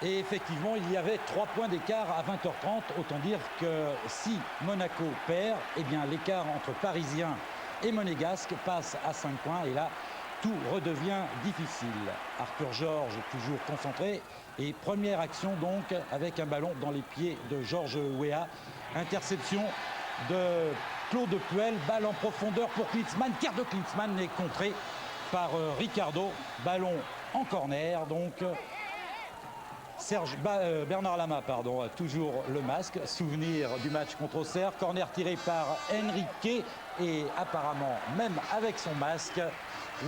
Et effectivement, il y avait 3 points d'écart à 20h30. Autant dire que si Monaco perd, eh bien l'écart entre Parisiens et Monégasques passe à 5 points. Et là, tout redevient difficile. Arthur Georges, toujours concentré. Et première action donc avec un ballon dans les pieds de Georges Weah. Interception de Claude Puel. Balle en profondeur pour Klinsmann. Tir de Klinsmann est contré par Ricardo. Ballon en corner donc. Bernard Lama, pardon, a toujours le masque. Souvenir du match contre Auxerre. Corner tiré par Enrique. Et apparemment, même avec son masque,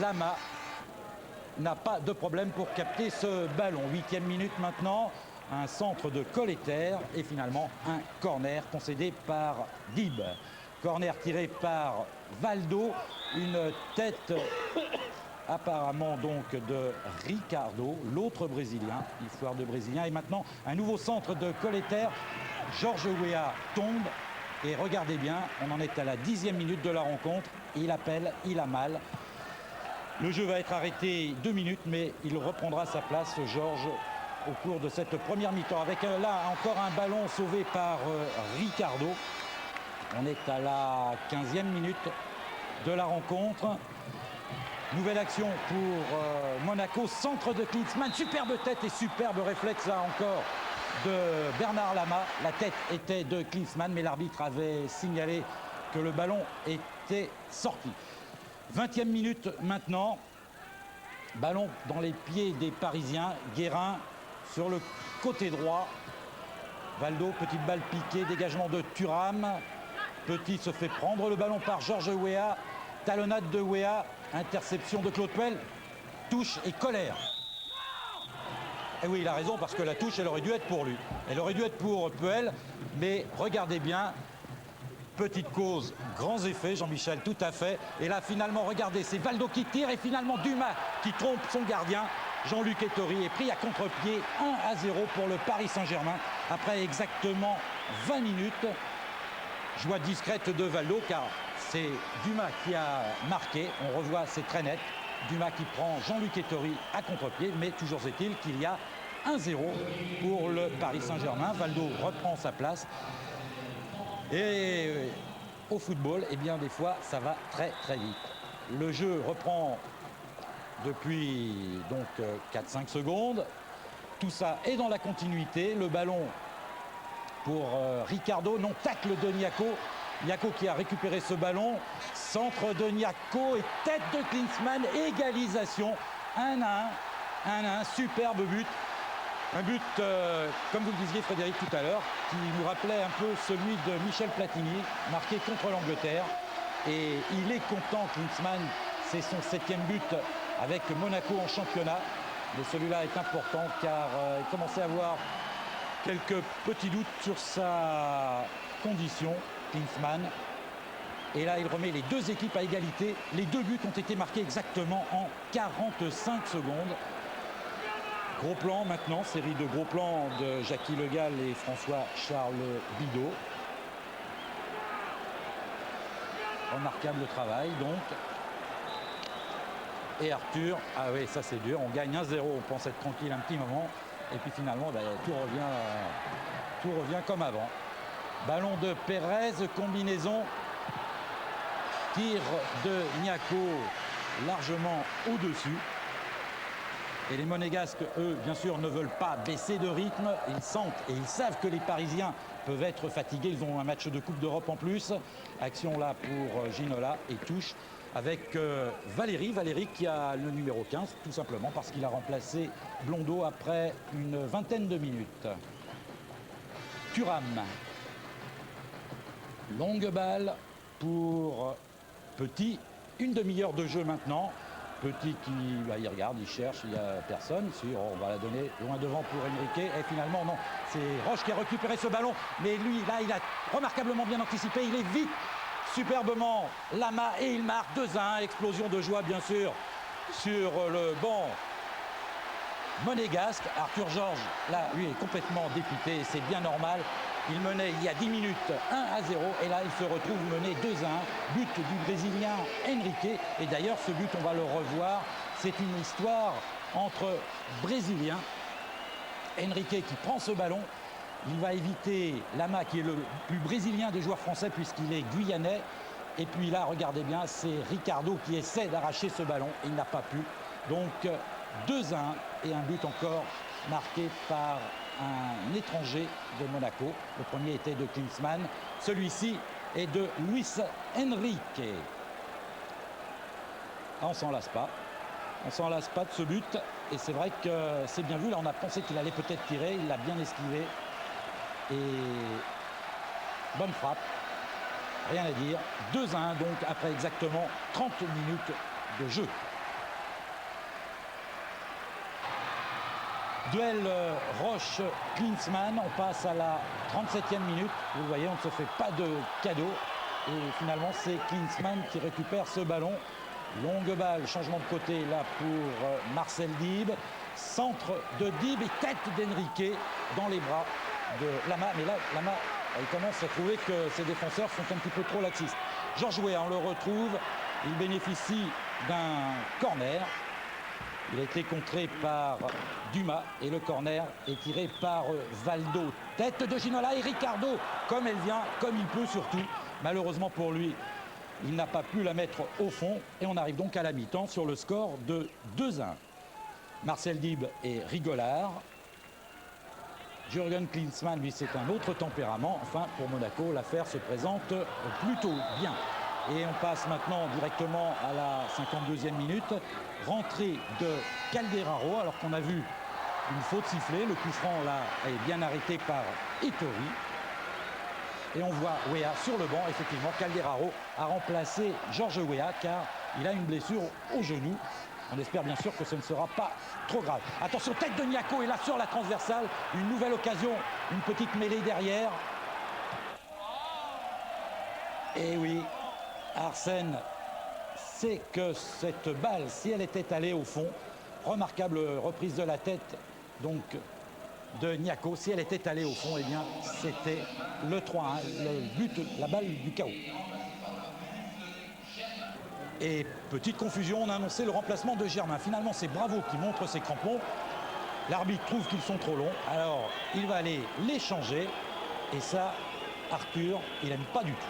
Lama n'a pas de problème pour capter ce ballon. 8e minute maintenant. Un centre de Colletter et finalement un corner concédé par Dib. Corner tiré par Valdo. Une tête apparemment donc de Ricardo, l'autre Brésilien, histoire de Brésilien. Et maintenant, un nouveau centre de Colletter. Georges Weah tombe. Et regardez bien, on en est à la 10e minute de la rencontre. Il appelle, il a mal. Le jeu va être arrêté 2 minutes, mais il reprendra sa place, Georges, au cours de cette première mi-temps. Avec là encore un ballon sauvé par Ricardo. On est à la 15e minute de la rencontre. Nouvelle action pour Monaco, centre de Klinsmann, superbe tête et superbe réflexe là encore de Bernard Lama. La tête était de Klinsmann, mais l'arbitre avait signalé que le ballon était sorti. 20e minute maintenant, ballon dans les pieds des Parisiens, Guérin sur le côté droit. Valdo, petite balle piquée, dégagement de Thuram. Petit se fait prendre le ballon par Georges Weah, talonnade de Weah. Interception de Claude Puel, touche et colère. Et oui, il a raison parce que la touche, elle aurait dû être pour lui. Elle aurait dû être pour Puel, mais regardez bien, petite cause, grands effets, Jean-Michel, tout à fait. Et là, finalement, regardez, c'est Valdo qui tire et finalement Dumas qui trompe son gardien. Jean-Luc Ettori est pris à contre-pied, 1-0 pour le Paris Saint-Germain. Après exactement 20 minutes, joie discrète de Valdo car c'est Dumas qui a marqué, on revoit, c'est très net. Dumas qui prend Jean-Luc Ettori à contre-pied, mais toujours est-il qu'il y a 1-0 pour le Paris Saint-Germain. Valdo reprend sa place. Et au football, eh bien, des fois, ça va très très vite. Le jeu reprend depuis donc 4-5 secondes. Tout ça est dans la continuité. Le ballon pour Ricardo, non, tacle de Niaco. Niaco qui a récupéré ce ballon, centre de Niaco et tête de Klinsmann, égalisation, 1-1, superbe but. Un but, comme vous le disiez Frédéric tout à l'heure, qui nous rappelait un peu celui de Michel Platini, marqué contre l'Angleterre. Et il est content, Klinsmann, c'est son 7e but avec Monaco en championnat. Mais celui-là est important car il commençait à avoir quelques petits doutes sur sa condition. Klinsmann. Et là, il remet les 2 équipes à égalité. Les 2 buts ont été marqués exactement en 45 secondes. Gros plan maintenant, série de gros plans de Jackie Le Gall et François-Charles Bidot. Remarquable travail donc. Et Arthur, ah oui, ça c'est dur, on gagne 1-0, on pense être tranquille un petit moment. Et puis finalement, tout revient comme avant. Ballon de Pérez, combinaison, tir de Niaco largement au-dessus. Et les Monégasques, eux, bien sûr, ne veulent pas baisser de rythme. Ils sentent et ils savent que les Parisiens peuvent être fatigués. Ils ont un match de Coupe d'Europe en plus. Action là pour Ginola et touche avec Valéry qui a le numéro 15, tout simplement parce qu'il a remplacé Blondeau après une vingtaine de minutes. Thuram. Longue balle pour Petit. Une demi-heure de jeu maintenant. Petit qui, il regarde, il cherche, il n'y a personne. On va la donner loin devant pour Enrique. Et finalement, non, c'est Roche qui a récupéré ce ballon. Mais lui, là, il a remarquablement bien anticipé. Il est vite, superbement, Lama et il marque 2-1. Explosion de joie, bien sûr, sur le banc monégasque. Arthur Georges, là, lui, est complètement dépité. C'est bien normal. Il menait il y a 10 minutes 1-0 et là il se retrouve mené 2-1. But du Brésilien Enrique. Et d'ailleurs ce but, on va le revoir, c'est une histoire entre Brésiliens. Enrique qui prend ce ballon. Il va éviter Lama qui est le plus brésilien des joueurs français puisqu'il est guyanais. Et puis là, regardez bien, c'est Ricardo qui essaie d'arracher ce ballon. Il n'a pas pu. Donc 2-1 et un but encore marqué par un étranger de Monaco. Le premier était de Klinsmann. Celui-ci est de Luis Enrique. Ah, on s'en lasse pas. On s'en lasse pas de ce but. Et c'est vrai que c'est bien vu. Là, on a pensé qu'il allait peut-être tirer. Il l'a bien esquivé. Et bonne frappe. Rien à dire. 2-1 donc après exactement 30 minutes de jeu. Duel Roche-Klinsmann. On passe à la 37e minute. Vous voyez, on ne se fait pas de cadeau. Et finalement, c'est Klinsmann qui récupère ce ballon. Longue balle, changement de côté là pour Marcel Dib. Centre de Dib et tête d'Enrique dans les bras de Lama. Mais là, Lama, il commence à trouver que ses défenseurs sont un petit peu trop laxistes. Georges Weah, on le retrouve. Il bénéficie d'un corner. Il a été contré par Dumas et le corner est tiré par Valdo. Tête de Ginola et Ricardo, comme elle vient, comme il peut surtout. Malheureusement pour lui, il n'a pas pu la mettre au fond. Et on arrive donc à la mi-temps sur le score de 2-1. Marcel Dib est rigolard. Jürgen Klinsmann, lui, c'est un autre tempérament. Enfin, pour Monaco, l'affaire se présente plutôt bien. Et on passe maintenant directement à la 52e minute. Rentrée de Calderaro, alors qu'on a vu une faute sifflée. Le coup franc, là, est bien arrêté par Ettori. Et on voit Weah sur le banc. Effectivement, Calderaro a remplacé Georges Weah car il a une blessure au genou. On espère bien sûr que ce ne sera pas trop grave. Attention, tête de Niako est là sur la transversale. Une nouvelle occasion, une petite mêlée derrière. Et oui, Arsène sait que cette balle, si elle était allée au fond, remarquable reprise de la tête donc de Niako, si elle était allée au fond, eh bien c'était le 3-1, le but, la balle du chaos. Et petite confusion, on a annoncé le remplacement de Germain. Finalement, c'est Bravo qui montre ses crampons. L'arbitre trouve qu'ils sont trop longs, alors il va aller les changer. Et ça, Arthur, il n'aime pas du tout.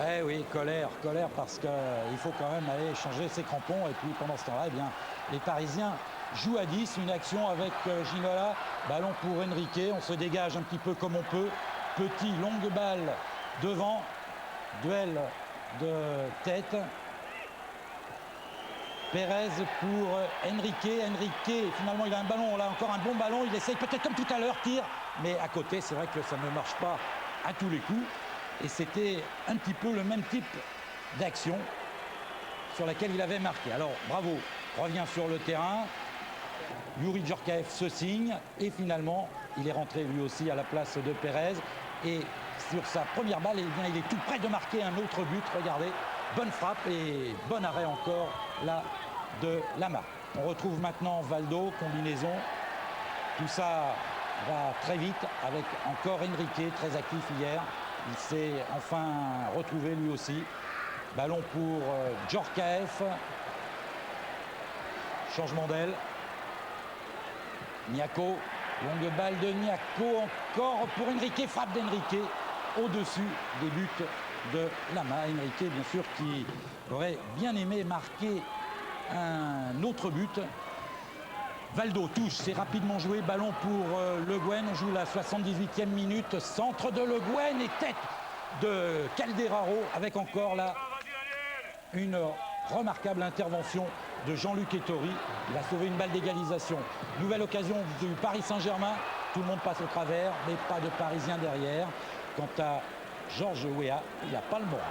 Eh oui, colère parce qu'il faut quand même aller changer ses crampons. Et puis pendant ce temps-là, eh bien, les Parisiens jouent à 10. Une action avec Ginola, ballon pour Enrique. On se dégage un petit peu comme on peut. Petit, longue balle devant. Duel de tête. Pérez pour Enrique. Enrique, finalement, il a un ballon. Là, encore un bon ballon. Il essaye peut-être comme tout à l'heure, tire. Mais à côté, c'est vrai que ça ne marche pas à tous les coups. Et c'était un petit peu le même type d'action sur laquelle il avait marqué. Alors, Bravo revient sur le terrain. Youri Djorkaeff se signe. Et finalement, il est rentré lui aussi à la place de Pérez. Et sur sa première balle, eh bien, il est tout près de marquer un autre but. Regardez, bonne frappe et bon arrêt encore là de Lama. On retrouve maintenant Valdo, combinaison. Tout ça va très vite avec encore Enrique, très actif hier. Il s'est enfin retrouvé lui aussi. Ballon pour Djorkaeff. Changement d'aile. Niako. Longue balle de Niako. Encore pour Enrique. Frappe d'Enrique au-dessus des buts de Lama. Enrique, bien sûr, qui aurait bien aimé marquer un autre but. Valdo touche, c'est rapidement joué, ballon pour Le Guen, on joue la 78e minute, centre de Le Guen et tête de Calderaro avec encore là une remarquable intervention de Jean-Luc Ettori. Il a sauvé une balle d'égalisation. Nouvelle occasion du Paris Saint-Germain, tout le monde passe au travers, mais pas de Parisien derrière. Quant à Georges Weah, il n'y a pas le moral.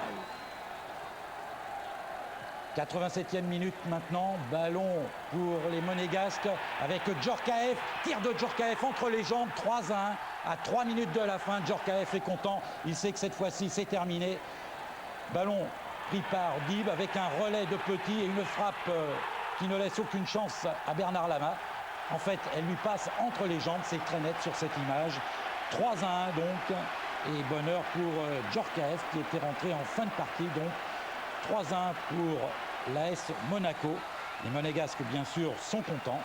87e minute maintenant, ballon pour les Monégasques avec Djorkaeff, tir de Djorkaeff entre les jambes, 3-1 à 3 minutes de la fin. Djorkaeff est content, il sait que cette fois-ci c'est terminé. Ballon pris par Dib avec un relais de Petit et une frappe qui ne laisse aucune chance à Bernard Lama. En fait, elle lui passe entre les jambes, c'est très net sur cette image. 3-1 donc, et bonheur pour Djorkaeff qui était rentré en fin de partie donc. 3-1 pour l'AS Monaco. Les Monégasques, bien sûr, sont contents.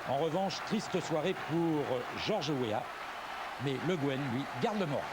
En revanche, triste soirée pour Georges Weah. Mais Le Guen, lui, garde le moral.